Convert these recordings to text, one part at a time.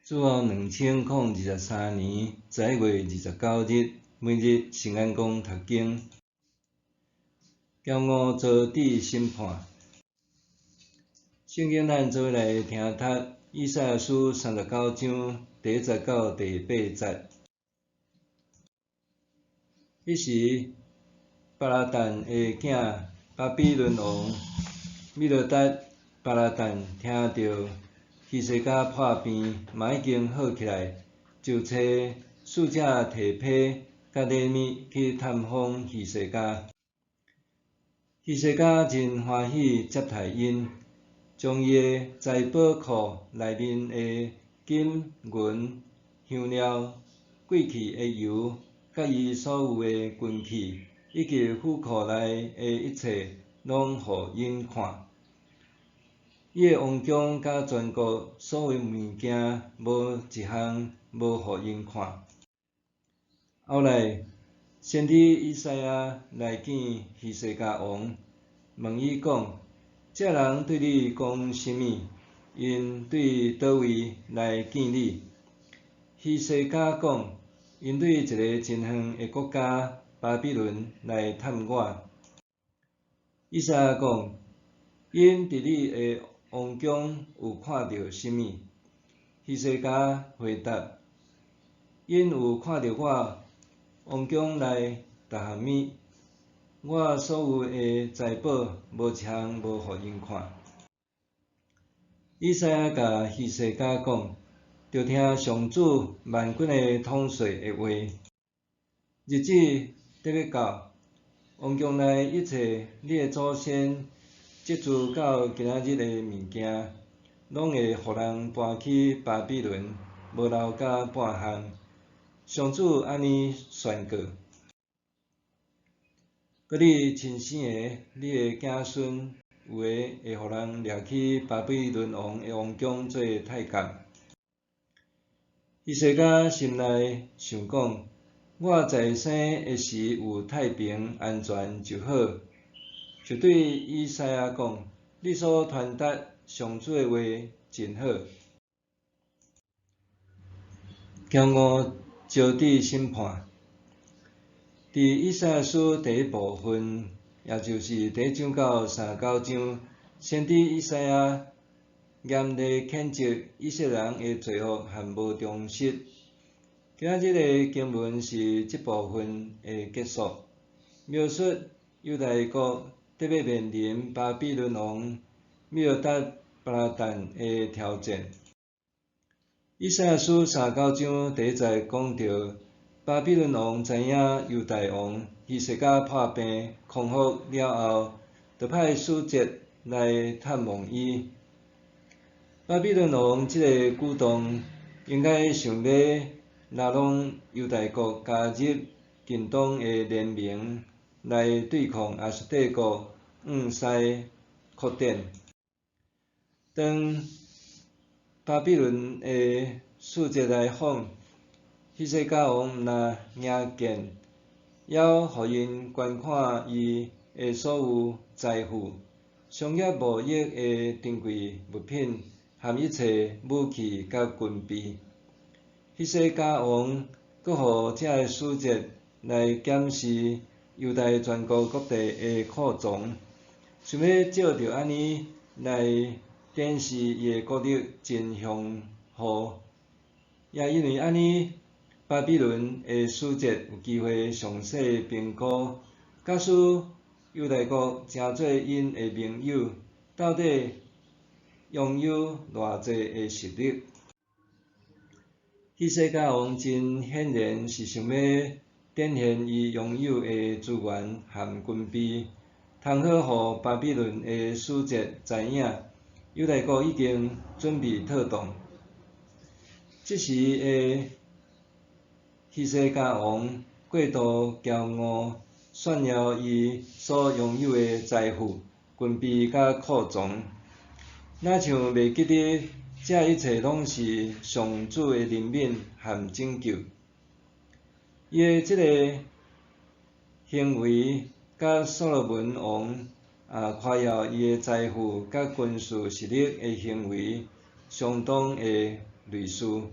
主后2023年11月29日，每日圣安宫读经，骄傲遭地审判。圣经咱做来听读以赛亚书39章第1到第8节。彼时，巴拉旦的囝巴比伦王米罗达巴拉旦听到希西家破病，嘛已经好起来，就找使者提批甲利米去探访希西家。希西家真欢喜接待因，将伊的财宝库内面的金银、香料、贵气的油，甲伊所有的军器，以及府库内的一切，拢互因看。伊的王宫甲全国所有物件，无一项无互因看。后来，先知以赛亚来见希西家王，问伊讲：这人对你讲甚物？因对倒位来见你？希西家讲：因对一个真远的国家巴比伦来探我。以赛亚讲：因伫你的王宫有看到甚物？希西家回答：因有看到我王宫内逐项物，我所有的财宝无一项无互因看。以赛亚甲希西家讲：就听上主万军的统帅的话，日子得要到，王宫内一切你的祖先积聚到今仔日的物件，拢会互人搬去巴比伦，无留甲半项。上主安尼宣告。搁你亲生的，你的子孙有的会互人掠去巴比伦王的王宫做太监。希西家心内想讲：我在生的时有太平安全就好。就对以赛亚讲：你所传达上主的话真好。骄傲招致审判。伫以赛亚书第一部分，也就是第1章到39章，先知以赛亚严厉谴责以色列人的罪恶和无忠实。今仔日的经文是这部分的结束，描述犹大国得要面临巴比伦王米罗达巴拉旦的挑战。以赛亚书39章第1节讲到，巴比伦王知影犹大王希西家破病康复了后，就派使者来探望伊。巴比伦王这个举动，应该想要拉拢犹大国加入近东的联盟，来对抗亚述帝国向西扩展。当巴比伦的使者来访，希西家王毋但迎见，还互因观看伊的所有财富、商业贸易的珍贵物品，和一切武器甲军备。希西家王阁互这个使者来检视犹大全国各地的库藏，想要照着安尼来展示伊的国力真雄厚。也因为安尼，巴比伦的使者有机会详细评估，假使犹大国诚做因的盟友，到底拥有偌济的实力？希西家王真显然是想要展现伊拥有的资源和军备，通好互巴比伦的使者知影，犹大国已经准备妥当。这时的希西家王过度骄傲，炫耀伊所拥有的财富、军备甲库藏，哪像袂记得这一切拢是上主的怜悯和拯救。伊的这个行为，甲所罗门王夸耀伊的财富甲军事实力的行为，相当的类似。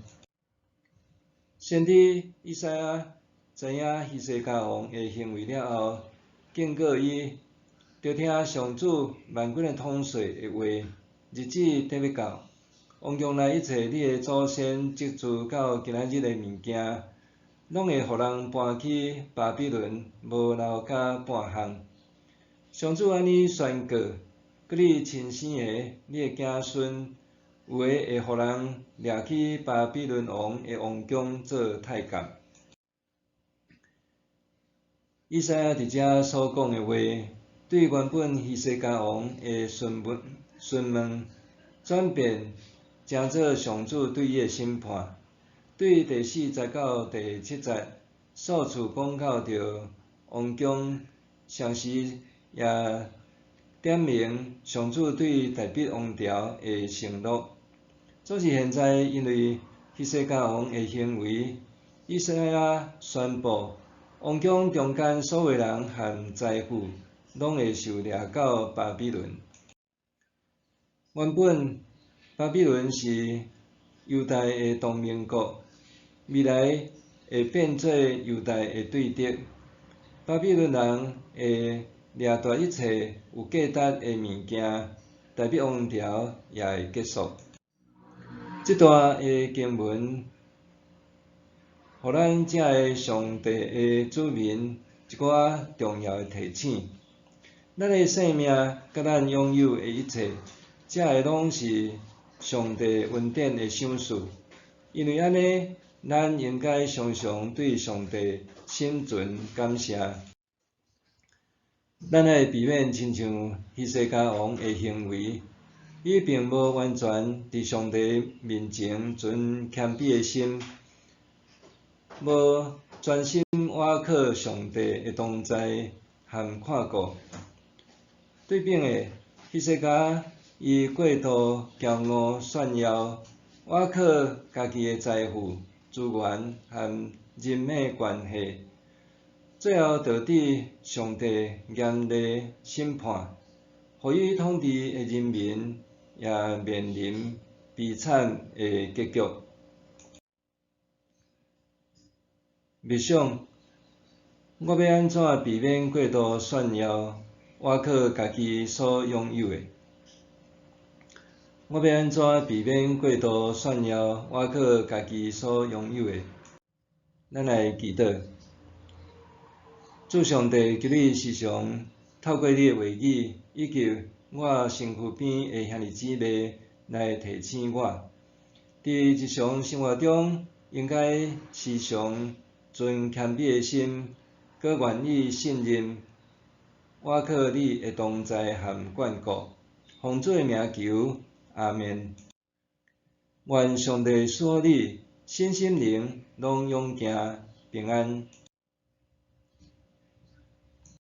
先知以赛亚知影希西家王的行为了后，警告伊，着听上主万军的统帅的话，日子得要到，王宫内一切你的祖先积聚到今仔日的物件，拢会互人搬去巴比伦，无留甲半项。上主安尼宣告，佮你亲生的，你的子孙，有的会互人掠去巴比伦王的王宫做太监。以赛亚伫遮所讲的话，对原本希西家王的询问，转变成做上主对伊的审判。对第49到第7节，数次讲到着王宫，同时也点明上主对大笔王朝的承诺。总是现在，因为希西家王的行为，以赛亚宣布，王宫中间所有人和财富，拢会受掠到巴比伦。原本巴比伦是犹大的同盟国，未来会变做犹大的对敌。巴比伦人会掠夺一切有价值的物件，大笔王朝也会结束。这段的经文，互咱这个上帝的子民一寡重要的提醒。咱的生命甲咱拥有的一切，这个拢是上帝恩典的赏赐。因为安尼，咱应该常常对上帝心存感谢。咱爱避免亲像希西家王的行为，伊并无完全伫上帝面前存谦卑的心，无专心倚靠上帝的同在和看顾。对比的，希西家伊过度骄傲炫耀，倚靠家己的财富、资源和人脉关系，最后导致上帝严厉审判，互伊统治的人民也面临悲惨的结局。默想，我要安怎避免过度炫耀，倚靠家己所拥有的？我要安怎避免过度炫耀，倚靠家己所拥有的？咱来祈祷。主上帝，求你时常透过你的话语，以及我身躯边的兄弟姊妹来提醒我，伫日常生活中应该时常存谦卑的心，佮愿意信任、倚靠你的同在和眷顾。奉主的名求，阿们。愿上帝赐予你身心灵拢永行平安。